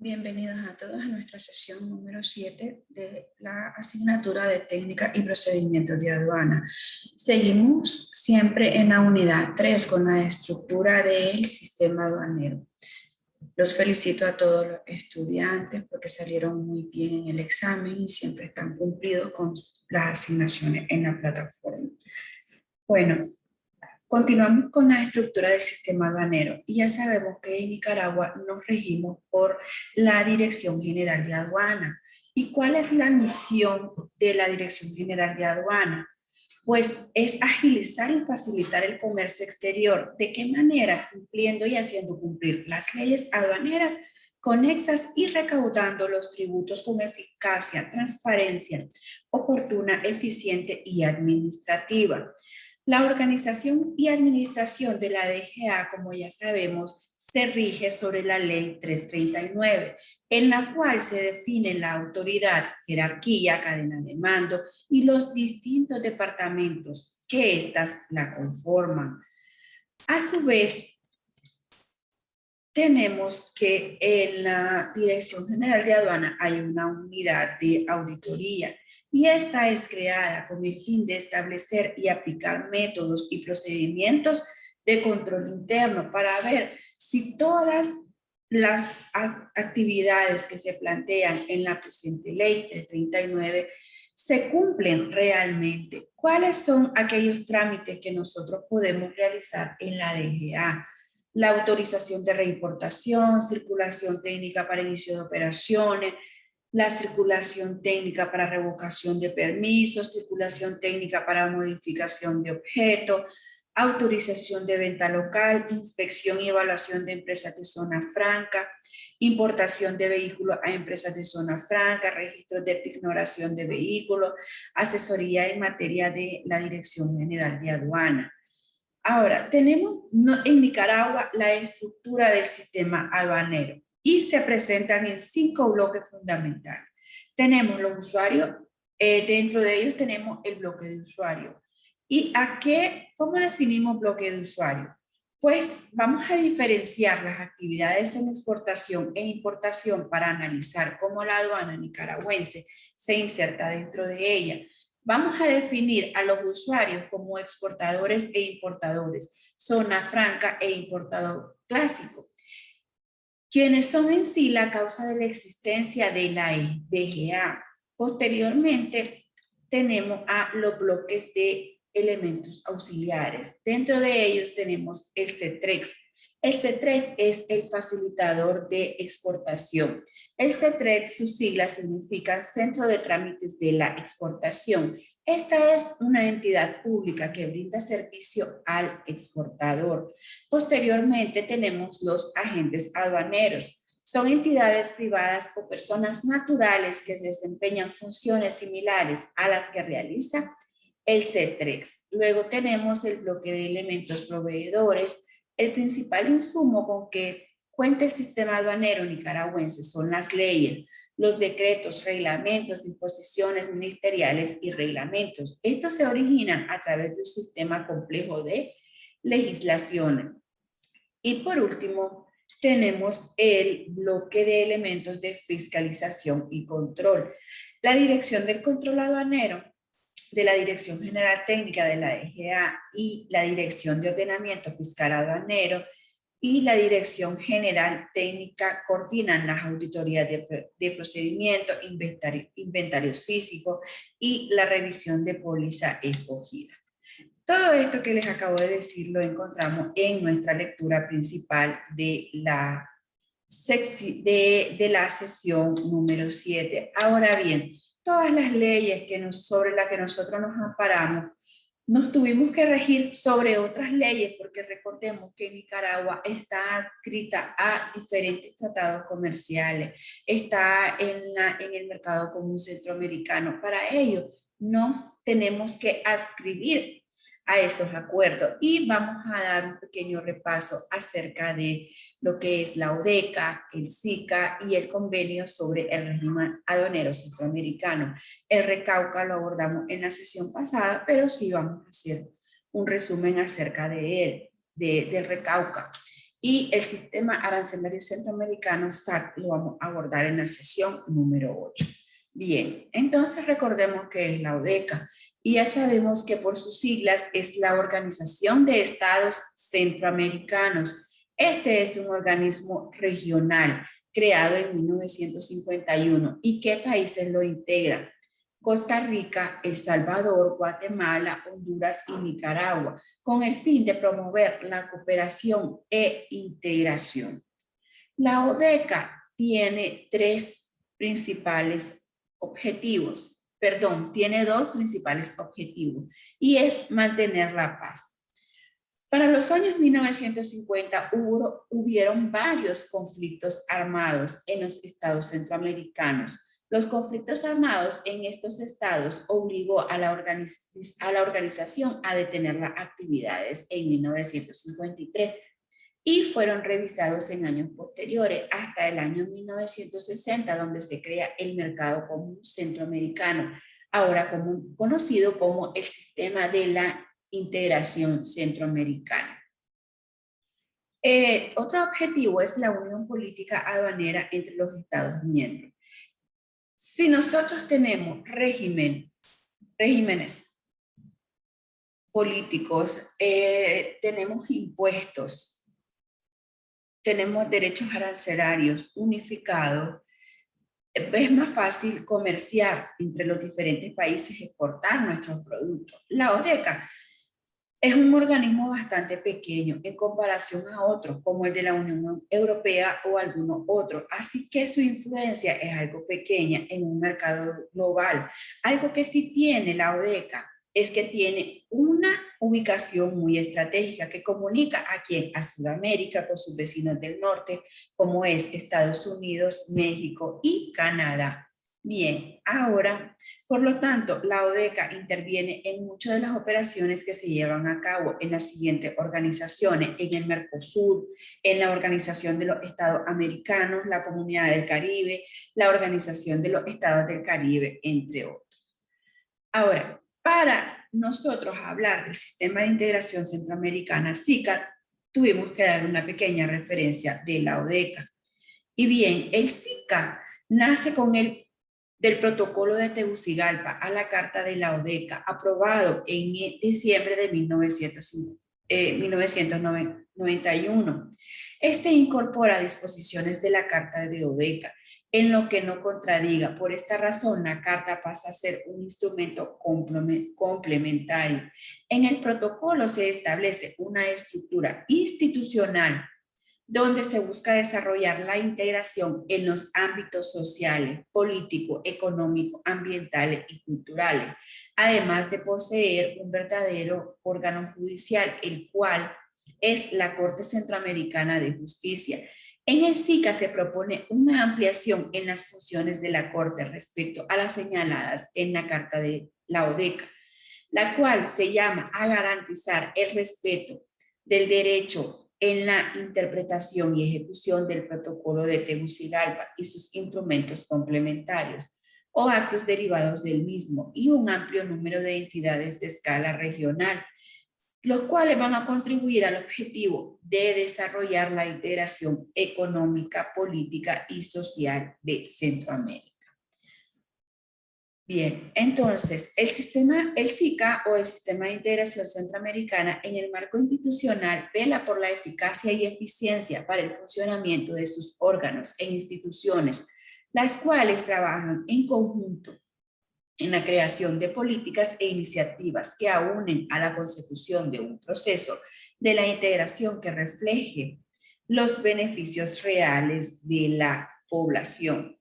Bienvenidos a todos a nuestra sesión número 7 de la asignatura de Técnica y Procedimientos de Aduana. Seguimos siempre en la unidad 3 con la estructura del sistema aduanero. Los felicito a todos los estudiantes porque salieron muy bien en el examen y siempre están cumplidos con las asignaciones en la plataforma. Bueno, continuamos con la estructura del sistema aduanero y ya sabemos que en Nicaragua nos regimos por la Dirección General de Aduana. ¿Y cuál es la misión de la Dirección General de Aduana? Pues es agilizar y facilitar el comercio exterior. ¿De qué manera? Cumpliendo y haciendo cumplir las leyes aduaneras conexas y recaudando los tributos con eficacia, transparencia, oportuna, eficiente y administrativa. La organización y administración de la DGA, como ya sabemos, se rige sobre la Ley 339, en la cual se define la autoridad, jerarquía, cadena de mando y los distintos departamentos que éstas la conforman. A su vez, tenemos que en la Dirección General de Aduana hay una unidad de auditoría y esta es creada con el fin de establecer y aplicar métodos y procedimientos de control interno para ver si todas las actividades que se plantean en la presente ley 339 se cumplen realmente. ¿Cuáles son aquellos trámites que nosotros podemos realizar en la DGA? La autorización de reimportación, circulación técnica para inicio de operaciones, la circulación técnica para revocación de permisos, circulación técnica para modificación de objeto, autorización de venta local, inspección y evaluación de empresas de zona franca, importación de vehículos a empresas de zona franca, registros de pignoración de vehículos, asesoría en materia de la Dirección General de Aduana. Ahora, tenemos en Nicaragua la estructura del sistema aduanero y se presentan en 5 bloques fundamentales. Tenemos los usuarios, dentro de ellos tenemos el bloque de usuario. ¿Y cómo definimos bloque de usuario? Pues vamos a diferenciar las actividades en exportación e importación para analizar cómo la aduana nicaragüense se inserta dentro de ella. Vamos a definir a los usuarios como exportadores e importadores, zona franca e importador clásico, quienes son en sí la causa de la existencia de la DGA. Posteriormente, tenemos a los bloques de elementos auxiliares. Dentro de ellos tenemos el CETREX. El CETREX es el facilitador de exportación. El CETREX, sus siglas significan Centro de Trámites de la Exportación. Esta es una entidad pública que brinda servicio al exportador. Posteriormente tenemos los agentes aduaneros. Son entidades privadas o personas naturales que desempeñan funciones similares a las que realiza el CETREX. Luego tenemos el bloque de elementos proveedores. El principal insumo con que cuenta el sistema aduanero nicaragüense son las leyes, los decretos, reglamentos, disposiciones ministeriales y reglamentos. Estos se originan a través de un sistema complejo de legislaciones. Y por último, tenemos el bloque de elementos de fiscalización y control. La Dirección del Control Aduanero de la Dirección General Técnica de la DGA y la Dirección de Ordenamiento Fiscal Aduanero y la Dirección General Técnica coordinan las auditorías de procedimiento, inventarios físicos y la revisión de póliza escogida. Todo esto que les acabo de decir lo encontramos en nuestra lectura principal de la sesión número 7. Ahora bien, todas las leyes sobre las que nosotros nos amparamos, nos tuvimos que regir sobre otras leyes porque recordemos que Nicaragua está adscrita a diferentes tratados comerciales, está en el mercado común centroamericano. Para ello, nos tenemos que adscribir a esos acuerdos y vamos a dar un pequeño repaso acerca de lo que es la ODECA, el SICA y el convenio sobre el régimen aduanero centroamericano. El RECAUCA lo abordamos en la sesión pasada, pero sí vamos a hacer un resumen acerca de él, del RECAUCA. Y el sistema arancelario centroamericano, SAC, lo vamos a abordar en la sesión número 8. Bien, entonces recordemos que es la ODECA y ya sabemos que por sus siglas es la Organización de Estados Centroamericanos. Este es un organismo regional creado en 1951. ¿Y qué países lo integran? Costa Rica, El Salvador, Guatemala, Honduras y Nicaragua, con el fin de promover la cooperación e integración. La ODECA tiene tiene dos principales objetivos y es mantener la paz. Para los años 1950 hubieron varios conflictos armados en los estados centroamericanos. Los conflictos armados en estos estados obligó a la organización a detener las actividades en 1953 y fueron revisados en años posteriores hasta el año 1960, donde se crea el Mercado Común Centroamericano, ahora conocido como el Sistema de la Integración Centroamericana. Otro objetivo es la unión política aduanera entre los Estados miembros. Si nosotros tenemos regímenes políticos, tenemos impuestos, tenemos derechos arancelarios unificados, es más fácil comerciar entre los diferentes países, exportar nuestros productos. La ODECA es un organismo bastante pequeño en comparación a otros, como el de la Unión Europea o algunos otros. Así que su influencia es algo pequeña en un mercado global. Algo que sí tiene la ODECA es que tiene una ubicación muy estratégica que comunica a Sudamérica con sus vecinos del norte, como es Estados Unidos, México y Canadá. Bien, ahora, por lo tanto, la ODECA interviene en muchas de las operaciones que se llevan a cabo en las siguientes organizaciones, en el Mercosur, en la Organización de los Estados Americanos, la Comunidad del Caribe, la Organización de los Estados del Caribe, entre otros. Ahora, para nosotros hablar del Sistema de Integración Centroamericana, SICA, tuvimos que dar una pequeña referencia de la ODECA. Y bien, el SICA nace con del protocolo de Tegucigalpa a la Carta de la ODECA, aprobado en diciembre de 1991. Este incorpora disposiciones de la Carta de ODECA, en lo que no contradiga. Por esta razón, la Carta pasa a ser un instrumento complementario. En el protocolo se establece una estructura institucional donde se busca desarrollar la integración en los ámbitos sociales, políticos, económicos, ambientales y culturales, además de poseer un verdadero órgano judicial, el cual es la Corte Centroamericana de Justicia. En el SICA se propone una ampliación en las funciones de la Corte respecto a las señaladas en la Carta de la ODECA, la cual se llama a garantizar el respeto del derecho en la interpretación y ejecución del protocolo de Tegucigalpa y sus instrumentos complementarios o actos derivados del mismo y un amplio número de entidades de escala regional, los cuales van a contribuir al objetivo de desarrollar la integración económica, política y social de Centroamérica. Bien, entonces, el SICA o el Sistema de Integración Centroamericana en el marco institucional vela por la eficacia y eficiencia para el funcionamiento de sus órganos e instituciones, las cuales trabajan en conjunto en la creación de políticas e iniciativas que aúnen a la consecución de un proceso de la integración que refleje los beneficios reales de la población.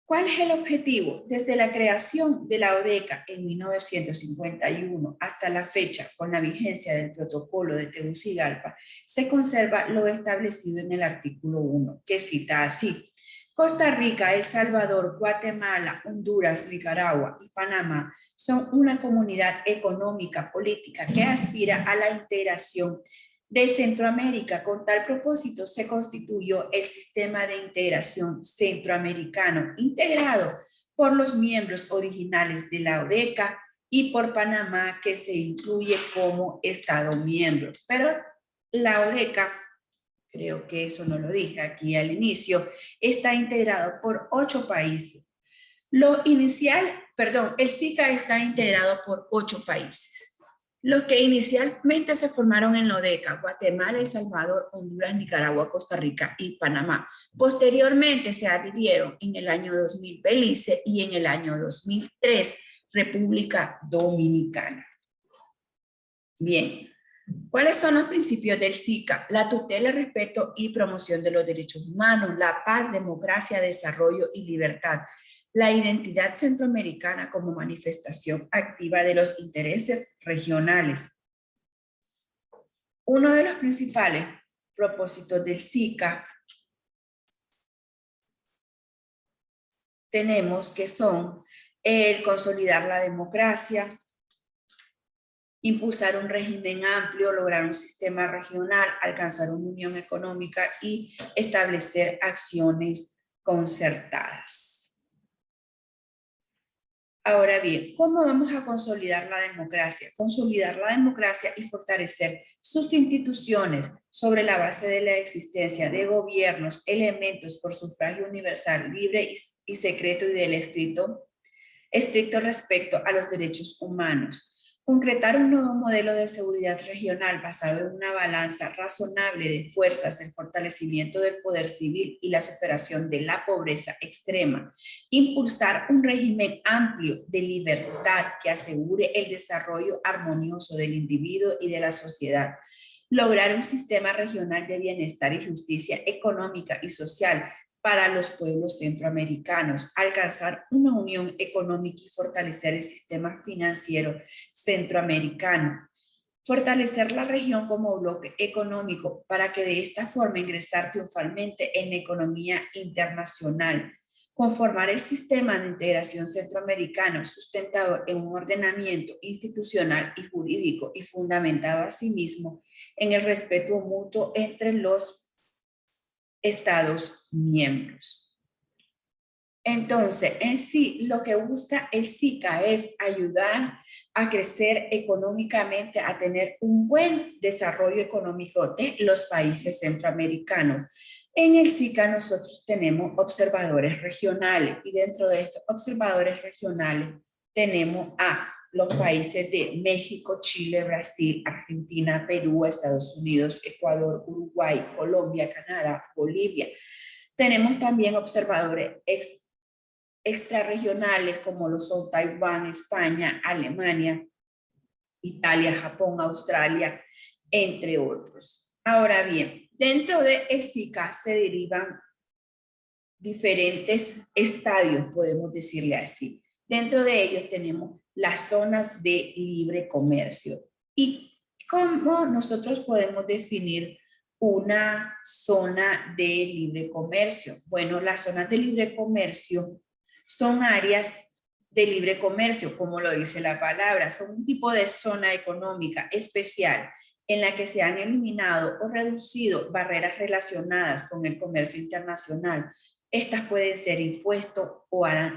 ¿Cuál es el objetivo? Desde la creación de la ODECA en 1951 hasta la fecha, con la vigencia del protocolo de Tegucigalpa, se conserva lo establecido en el artículo 1, que cita así: Costa Rica, El Salvador, Guatemala, Honduras, Nicaragua y Panamá son una comunidad económica política que aspira a la integración de Centroamérica. Con tal propósito se constituyó el Sistema de Integración Centroamericano, integrado por los miembros originales de la ODECA y por Panamá, que se incluye como Estado miembro. Pero La ODECA, creo que eso no lo dije aquí al inicio, está integrado por 8 países. El SICA está integrado por 8 países. Los que inicialmente se formaron en la ODECA: Guatemala, El Salvador, Honduras, Nicaragua, Costa Rica y Panamá. Posteriormente se adhirieron en el año 2000 Belice y en el año 2003 República Dominicana. Bien, ¿cuáles son los principios del SICA? La tutela, respeto y promoción de los derechos humanos, la paz, democracia, desarrollo y libertad. La identidad centroamericana como manifestación activa de los intereses regionales. Uno de los principales propósitos del SICA tenemos que son el consolidar la democracia, impulsar un régimen amplio, lograr un sistema regional, alcanzar una unión económica y establecer acciones concertadas. Ahora bien, ¿cómo vamos a consolidar la democracia? Consolidar la democracia y fortalecer sus instituciones sobre la base de la existencia de gobiernos, elementos por sufragio universal, libre y secreto y del estricto respecto a los derechos humanos. Concretar un nuevo modelo de seguridad regional basado en una balanza razonable de fuerzas, el fortalecimiento del poder civil y la superación de la pobreza extrema. Impulsar un régimen amplio de libertad que asegure el desarrollo armonioso del individuo y de la sociedad. Lograr un sistema regional de bienestar y justicia económica y social para los pueblos centroamericanos, alcanzar una unión económica y fortalecer el sistema financiero centroamericano, fortalecer la región como bloque económico para que de esta forma ingresar triunfalmente en la economía internacional, conformar el sistema de integración centroamericano sustentado en un ordenamiento institucional y jurídico y fundamentado asimismo en el respeto mutuo entre los Estados miembros. Entonces, en sí, lo que busca el SICA es ayudar a crecer económicamente, a tener un buen desarrollo económico de los países centroamericanos. En el SICA nosotros tenemos observadores regionales y dentro de estos observadores regionales tenemos a los países de México, Chile, Brasil, Argentina, Perú, Estados Unidos, Ecuador, Uruguay, Colombia, Canadá, Bolivia. Tenemos también observadores extrarregionales como lo son Taiwán, España, Alemania, Italia, Japón, Australia, entre otros. Ahora bien, dentro de el SICA se derivan diferentes estadios, podemos decirle así. Dentro de ellos tenemos las zonas de libre comercio. ¿Y cómo nosotros podemos definir una zona de libre comercio? Bueno, las zonas de libre comercio son áreas de libre comercio, como lo dice la palabra, son un tipo de zona económica especial en la que se han eliminado o reducido barreras relacionadas con el comercio internacional. Estas pueden ser impuestos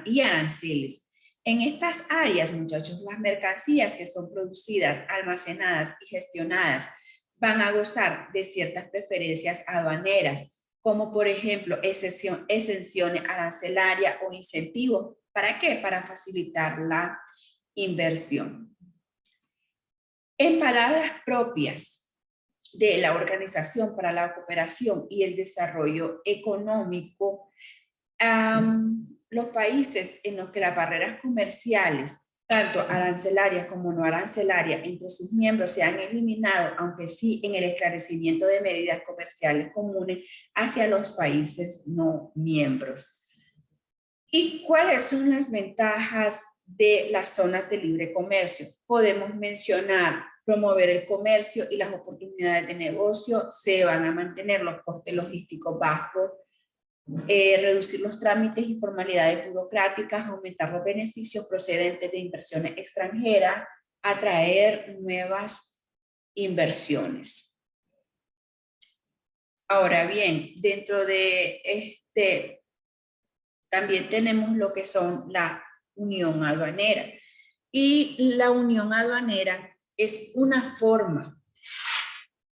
y aranceles. En estas áreas, muchachos, las mercancías que son producidas, almacenadas y gestionadas van a gozar de ciertas preferencias aduaneras, como por ejemplo exenciones arancelarias o incentivos. ¿Para qué? Para facilitar la inversión. En palabras propias de la Organización para la Cooperación y el Desarrollo Económico, los países en los que las barreras comerciales, tanto arancelarias como no arancelarias, entre sus miembros se han eliminado, aunque sí en el esclarecimiento de medidas comerciales comunes hacia los países no miembros. ¿Y cuáles son las ventajas de las zonas de libre comercio? Podemos mencionar promover el comercio y las oportunidades de negocio, se van a mantener los costes logísticos bajos, reducir los trámites y formalidades burocráticas, aumentar los beneficios procedentes de inversiones extranjeras, atraer nuevas inversiones. Ahora bien, dentro de también tenemos lo que son la unión aduanera. Y la unión aduanera es una forma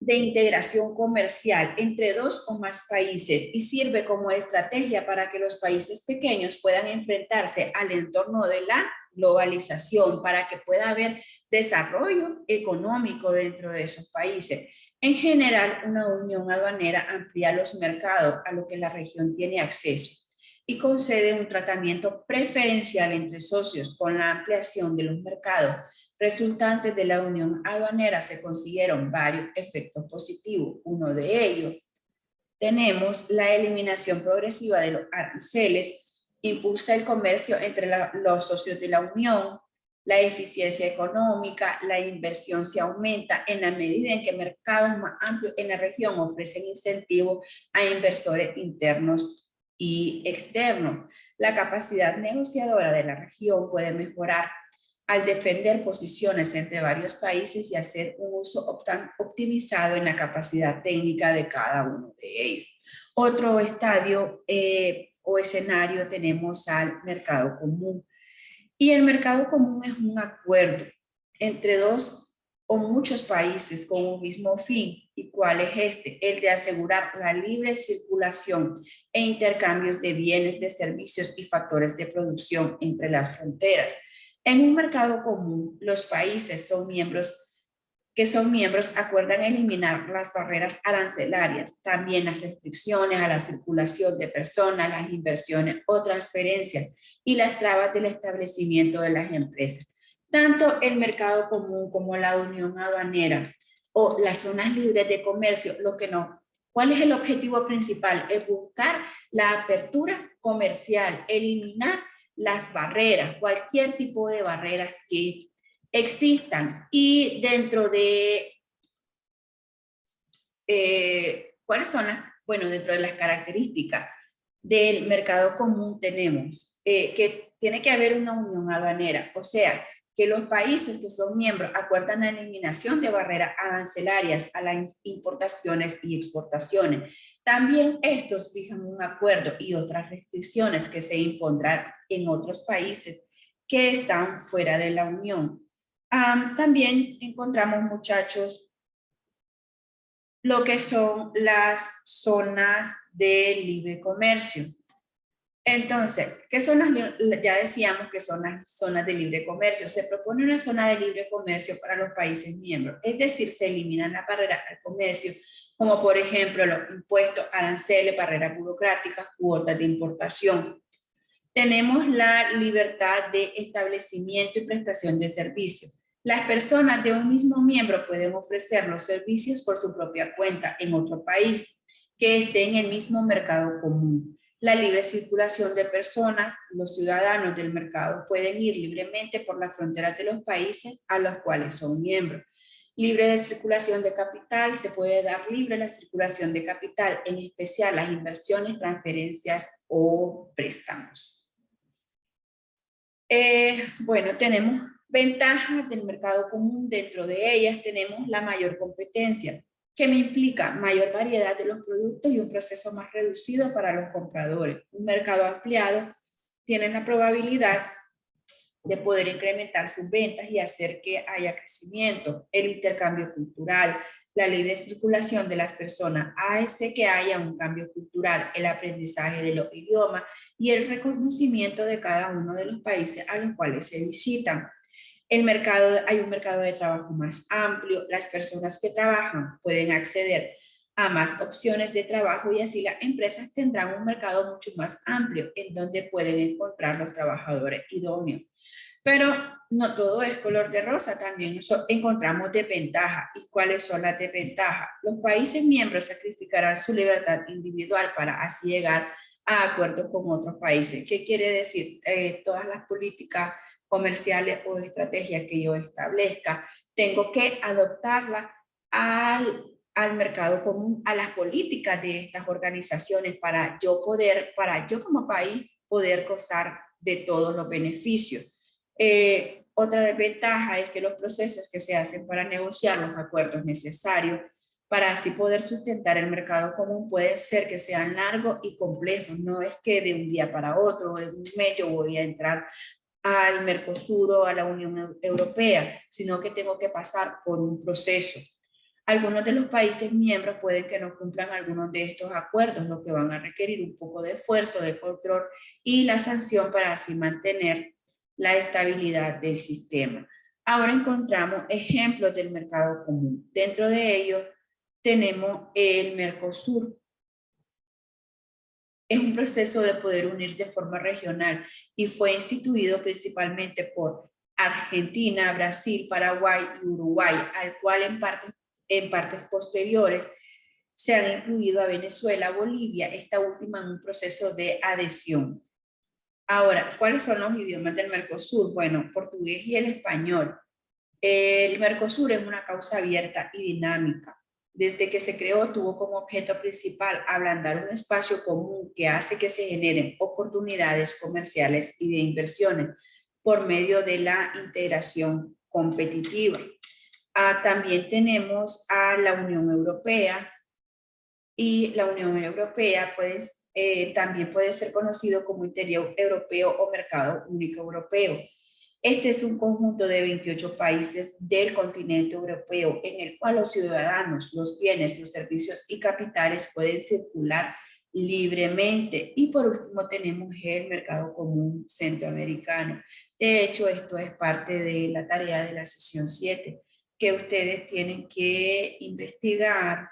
de integración comercial entre dos o más países y sirve como estrategia para que los países pequeños puedan enfrentarse al entorno de la globalización, para que pueda haber desarrollo económico dentro de esos países. En general, una unión aduanera amplía los mercados a los que la región tiene acceso y concede un tratamiento preferencial entre socios. Con la ampliación de los mercados resultantes de la unión aduanera se consiguieron varios efectos positivos. Uno de ellos, tenemos la eliminación progresiva de los aranceles, impulsa el comercio entre los socios de la unión, la eficiencia económica, la inversión se aumenta en la medida en que mercados más amplios en la región ofrecen incentivos a inversores internos y externos. La capacidad negociadora de la región puede mejorar al defender posiciones entre varios países y hacer un uso optimizado en la capacidad técnica de cada uno de ellos. Otro estadio o escenario tenemos al mercado común. Y el mercado común es un acuerdo entre dos o muchos países con un mismo fin. ¿Y cuál es este? El de asegurar la libre circulación e intercambios de bienes, de servicios y factores de producción entre las fronteras. En un mercado común, los países que son miembros acuerdan eliminar las barreras arancelarias, también las restricciones a la circulación de personas, las inversiones o transferencias y las trabas del establecimiento de las empresas. Tanto el mercado común como la unión aduanera o las zonas libres de comercio, lo que no. ¿Cuál es el objetivo principal? Es buscar la apertura comercial, eliminar las barreras, cualquier tipo de barreras que existan. Y dentro de, ¿cuáles son las? Bueno, dentro de las características del mercado común tenemos que tiene que haber una unión aduanera, o sea, que los países que son miembros acuerdan la eliminación de barreras arancelarias a las importaciones y exportaciones. También estos fijan un acuerdo y otras restricciones que se impondrán en otros países que están fuera de la Unión. También encontramos, muchachos, lo que son las zonas de libre comercio. Entonces, ¿qué son ya decíamos que son las zonas de libre comercio? Se propone una zona de libre comercio para los países miembros, es decir, se eliminan las barreras al comercio, como por ejemplo los impuestos, aranceles, barreras burocráticas, cuotas de importación. Tenemos la libertad de establecimiento y prestación de servicios. Las personas de un mismo miembro pueden ofrecer los servicios por su propia cuenta en otro país que esté en el mismo mercado común. La libre circulación de personas, los ciudadanos del mercado pueden ir libremente por las fronteras de los países a los cuales son miembros. Libre de circulación de capital, se puede dar libre la circulación de capital, en especial las inversiones, transferencias o préstamos. Bueno, tenemos ventajas del mercado común. Dentro de ellas tenemos la mayor competencia, que me implica mayor variedad de los productos y un proceso más reducido para los compradores. Un mercado ampliado tiene la probabilidad de poder incrementar sus ventas y hacer que haya crecimiento. El intercambio cultural, la ley de circulación de las personas hace que haya un cambio cultural, el aprendizaje de los idiomas y el reconocimiento de cada uno de los países a los cuales se visitan. Hay un mercado de trabajo más amplio, las personas que trabajan pueden acceder a más opciones de trabajo y así las empresas tendrán un mercado mucho más amplio en donde pueden encontrar los trabajadores idóneos. Pero no todo es color de rosa, también encontramos desventajas. ¿Y cuáles son las desventajas? Los países miembros sacrificarán su libertad individual para así llegar a acuerdos con otros países. ¿Qué quiere decir? Todas las políticas comerciales o estrategias que yo establezca, tengo que adoptarlas al mercado común, a las políticas de estas organizaciones para yo como país poder gozar de todos los beneficios. Otra desventaja es que los procesos que se hacen para negociar los acuerdos necesarios para así poder sustentar el mercado común puede ser que sean largos y complejos. No es que de un día para otro, en un mes yo voy a entrar al Mercosur o a la Unión Europea, sino que tengo que pasar por un proceso. Algunos de los países miembros pueden que no cumplan algunos de estos acuerdos, lo que van a requerir un poco de esfuerzo, de control y la sanción para así mantener la estabilidad del sistema. Ahora encontramos ejemplos del mercado común. Dentro de ellos tenemos el Mercosur. Es un proceso de poder unir de forma regional y fue instituido principalmente por Argentina, Brasil, Paraguay y Uruguay, al cual en partes posteriores se han incluido a Venezuela, Bolivia, esta última en un proceso de adhesión. Ahora, ¿cuáles son los idiomas del Mercosur? Bueno, portugués y el español. El Mercosur es una causa abierta y dinámica. Desde que se creó, tuvo como objeto principal ablandar un espacio común que hace que se generen oportunidades comerciales y de inversiones por medio de la integración competitiva. También tenemos a la Unión Europea, y la Unión Europea pues, también puede ser conocido como Interior Europeo o Mercado Único Europeo. Este es un conjunto de 28 países del continente europeo en el cual los ciudadanos, los bienes, los servicios y capitales pueden circular libremente. Y por último tenemos el mercado común centroamericano. De hecho, esto es parte de la tarea de la sesión 7, que ustedes tienen que investigar.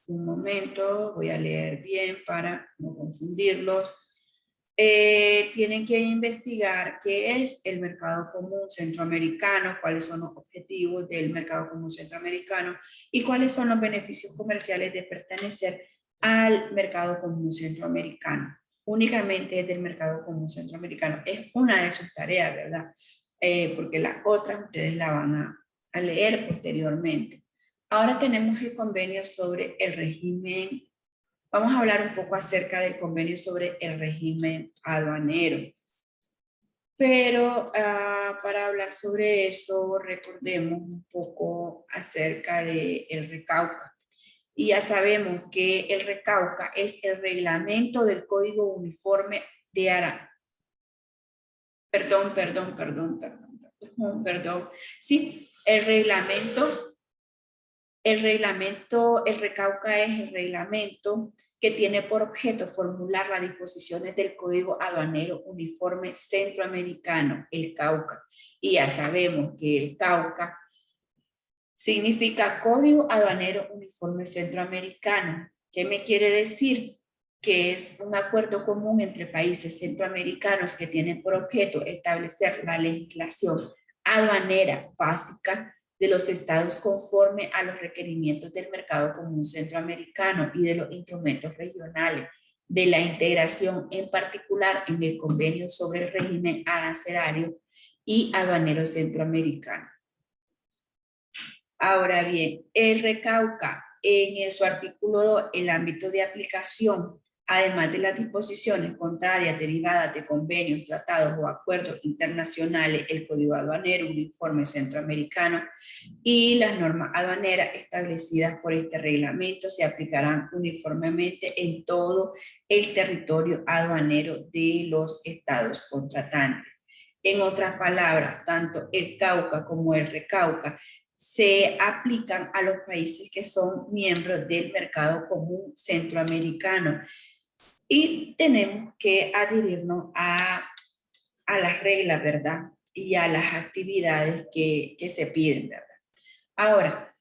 Un momento, voy a leer bien para no confundirlos. Tienen que investigar qué es el mercado común centroamericano, cuáles son los objetivos del mercado común centroamericano y cuáles son los beneficios comerciales de pertenecer al mercado común centroamericano. Únicamente es del mercado común centroamericano. Es una de sus tareas, ¿verdad? Porque las otras ustedes la van a leer posteriormente. Ahora tenemos el convenio sobre el régimen. Vamos a hablar un poco acerca del convenio sobre el régimen aduanero. Pero para hablar sobre eso, recordemos un poco acerca del RECAUCA. Y ya sabemos que el RECAUCA es el reglamento del Código Uniforme de Ara. Perdón. Sí, el RECAUCA es el reglamento que tiene por objeto formular las disposiciones del Código Aduanero Uniforme Centroamericano, el CAUCA. Y ya sabemos que el CAUCA significa Código Aduanero Uniforme Centroamericano. ¿Qué me quiere decir? Que es un acuerdo común entre países centroamericanos que tienen por objeto establecer la legislación aduanera básica de los estados conforme a los requerimientos del mercado común centroamericano y de los instrumentos regionales de la integración, en particular en el convenio sobre el régimen arancelario y aduanero centroamericano. Ahora bien, el RECAUCA en su artículo 2, el ámbito de aplicación, además de las disposiciones contrarias derivadas de convenios, tratados o acuerdos internacionales, el Código Aduanero, un informe centroamericano y las normas aduaneras establecidas por este reglamento se aplicarán uniformemente en todo el territorio aduanero de los estados contratantes. En otras palabras, tanto el CAUCA como el RECAUCA se aplican a los países que son miembros del mercado común centroamericano y tenemos que adherirnos a las reglas, ¿verdad? Y a las actividades que se piden, ¿verdad? Ahora,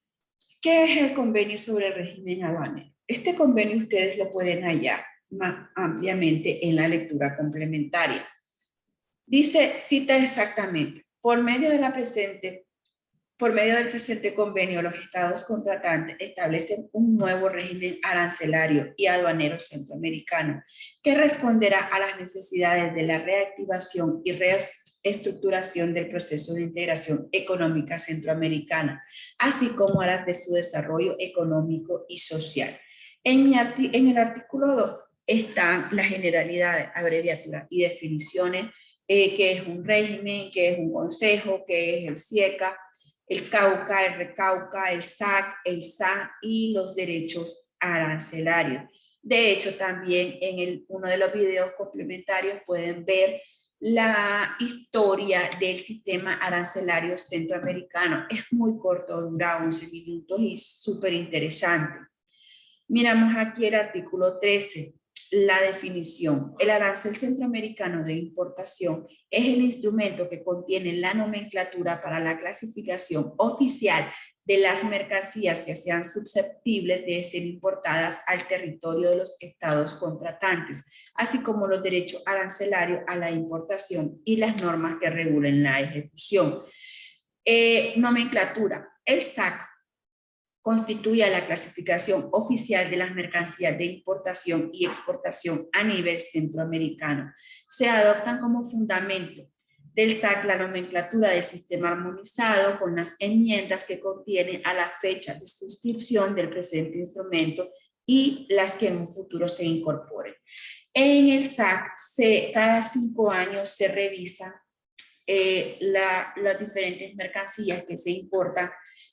¿qué es el convenio sobre el régimen aduanero? Este convenio ustedes lo pueden hallar más ampliamente en la lectura complementaria. Dice, cita exactamente, por medio del presente convenio, los estados contratantes establecen un nuevo régimen arancelario y aduanero centroamericano que responderá a las necesidades de la reactivación y reestructuración del proceso de integración económica centroamericana, así como a las de su desarrollo económico y social. En el artículo 2 están las generalidades, abreviaturas y definiciones, qué es un régimen, qué es un consejo, qué es el CIECA, el CAUCA, el RECAUCA, el SAC, el SA y los derechos arancelarios. De hecho, también en uno de los videos complementarios pueden ver La historia del sistema arancelario centroamericano es muy corto, dura 11 minutos y súper interesante. Miramos aquí el artículo 13, la definición. El arancel centroamericano de importación es el instrumento que contiene la nomenclatura para la clasificación oficial de las mercancías que sean susceptibles de ser importadas al territorio de los estados contratantes, así como los derechos arancelarios a la importación y las normas que regulen la ejecución. Nomenclatura. El SAC constituye la clasificación oficial de las mercancías de importación y exportación a nivel centroamericano. Se adoptan como fundamento del SAC la nomenclatura del sistema armonizado con las enmiendas que contiene a la fecha de suscripción del presente instrumento y las que en un futuro se incorporen. En el SAC, cada 5 años se revisan las diferentes mercancías que se importan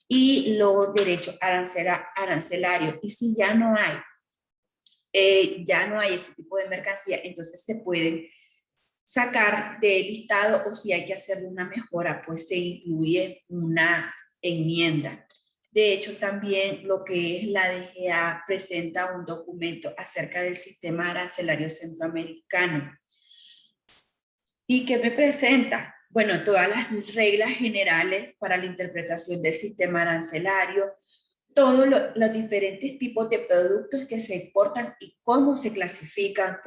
y los derechos arancelarios. Y si ya no hay ese tipo de mercancía, entonces se pueden sacar del listado, o si hay que hacer una mejora, pues se incluye una enmienda. De hecho, también lo que es la DGA presenta un documento acerca del sistema arancelario centroamericano. ¿Y qué me presenta? Bueno, todas las reglas generales para la interpretación del sistema arancelario, todos los diferentes tipos de productos que se exportan y cómo se clasifican,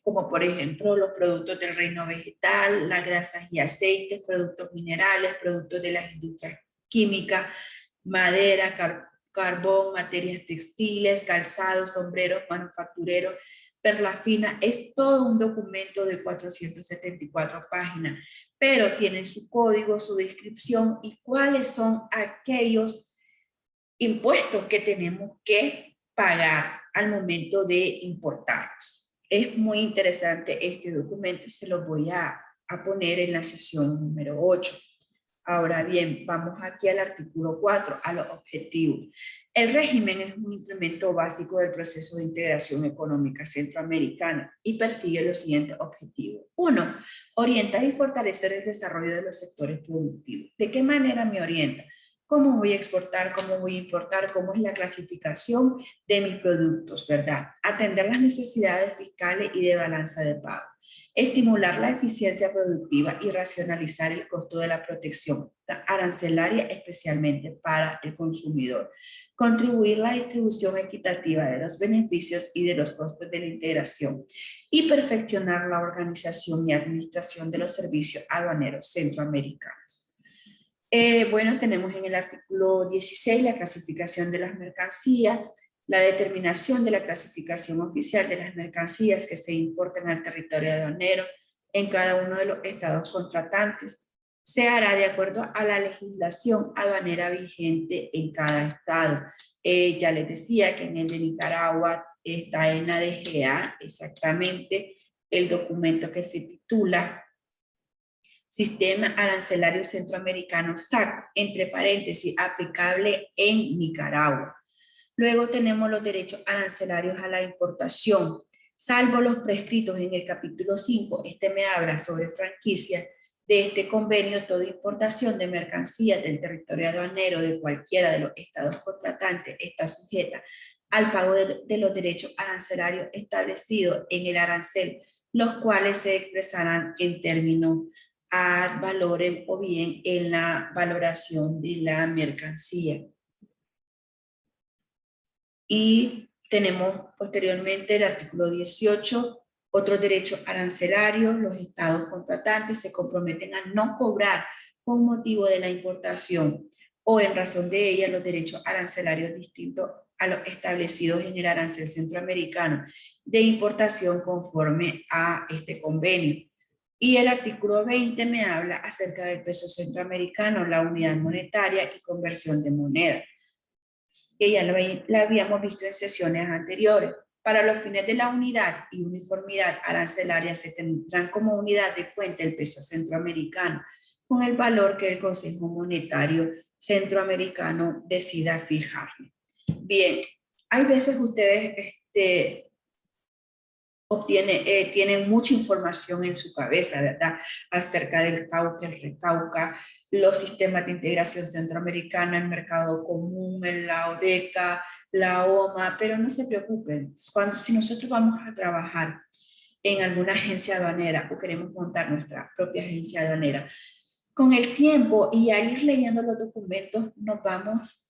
como por ejemplo los productos del reino vegetal, las grasas y aceites, productos minerales, productos de las industrias químicas, madera, carbón, materias textiles, calzados, sombreros, manufactureros, perla fina. Es todo un documento de 474 páginas, pero tiene su código, su descripción y cuáles son aquellos impuestos que tenemos que pagar al momento de importarlos. Es muy interesante este documento y se lo voy a poner en la sesión número 8. Ahora bien, vamos aquí al artículo 4, a los objetivos. El régimen es un instrumento básico del proceso de integración económica centroamericana y persigue los siguientes objetivos. 1. Orientar y fortalecer el desarrollo de los sectores productivos. ¿De qué manera me orienta? ¿Cómo voy a exportar? ¿Cómo voy a importar? ¿Cómo es la clasificación de mis productos? ¿Verdad? Atender las necesidades fiscales y de balanza de pago. Estimular la eficiencia productiva y racionalizar el costo de la protección arancelaria, especialmente para el consumidor. Contribuir a la distribución equitativa de los beneficios y de los costos de la integración. Y perfeccionar la organización y administración de los servicios aduaneros centroamericanos. Bueno, tenemos en el artículo 16 la clasificación de las mercancías, la determinación de la clasificación oficial de las mercancías que se importan al territorio aduanero en cada uno de los estados contratantes. Se hará de acuerdo a la legislación aduanera vigente en cada estado. Ya les decía que en el de Nicaragua está en la DGA exactamente el documento que se titula Sistema Arancelario Centroamericano SAC, entre paréntesis, aplicable en Nicaragua. Luego tenemos los derechos arancelarios a la importación, salvo los prescritos en el capítulo 5. Este me habla sobre franquicias. De este convenio, toda importación de mercancías del territorio aduanero de cualquiera de los estados contratantes está sujeta al pago de los derechos arancelarios establecidos en el arancel, los cuales se expresarán en términos ad valorem o bien en la valoración de la mercancía. Y tenemos posteriormente el artículo 18, otros derechos arancelarios. Los estados contratantes se comprometen a no cobrar con motivo de la importación o en razón de ella los derechos arancelarios distintos a los establecidos en el arancel centroamericano de importación conforme a este convenio. Y el artículo 20 me habla acerca del peso centroamericano, la unidad monetaria y conversión de moneda, que ya la habíamos visto en sesiones anteriores. Para los fines de la unidad y uniformidad arancelaria se tendrán como unidad de cuenta el peso centroamericano, con el valor que el Consejo Monetario Centroamericano decida fijar. Bien, hay veces ustedes tienen mucha información en su cabeza, ¿verdad? Acerca del Cauca, el Recauca, los sistemas de integración centroamericana, el mercado común, la ODECA, la OMA, pero no se preocupen, si nosotros vamos a trabajar en alguna agencia aduanera o queremos montar nuestra propia agencia aduanera, con el tiempo y al ir leyendo los documentos nos vamos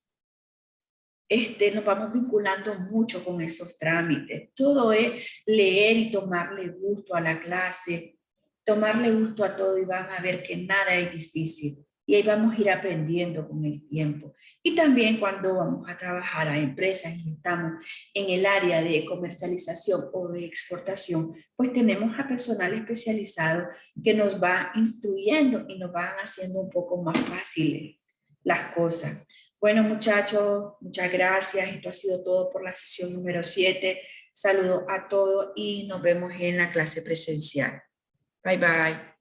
vinculando mucho con esos trámites. Todo es leer y tomarle gusto a la clase, tomarle gusto a todo y van a ver que nada es difícil. Y ahí vamos a ir aprendiendo con el tiempo. Y también cuando vamos a trabajar a empresas y estamos en el área de comercialización o de exportación, pues tenemos a personal especializado que nos va instruyendo y nos van haciendo un poco más fáciles las cosas. Bueno, muchachos, muchas gracias. Esto ha sido todo por la sesión número 7. Saludos a todos y nos vemos en la clase presencial. Bye, bye.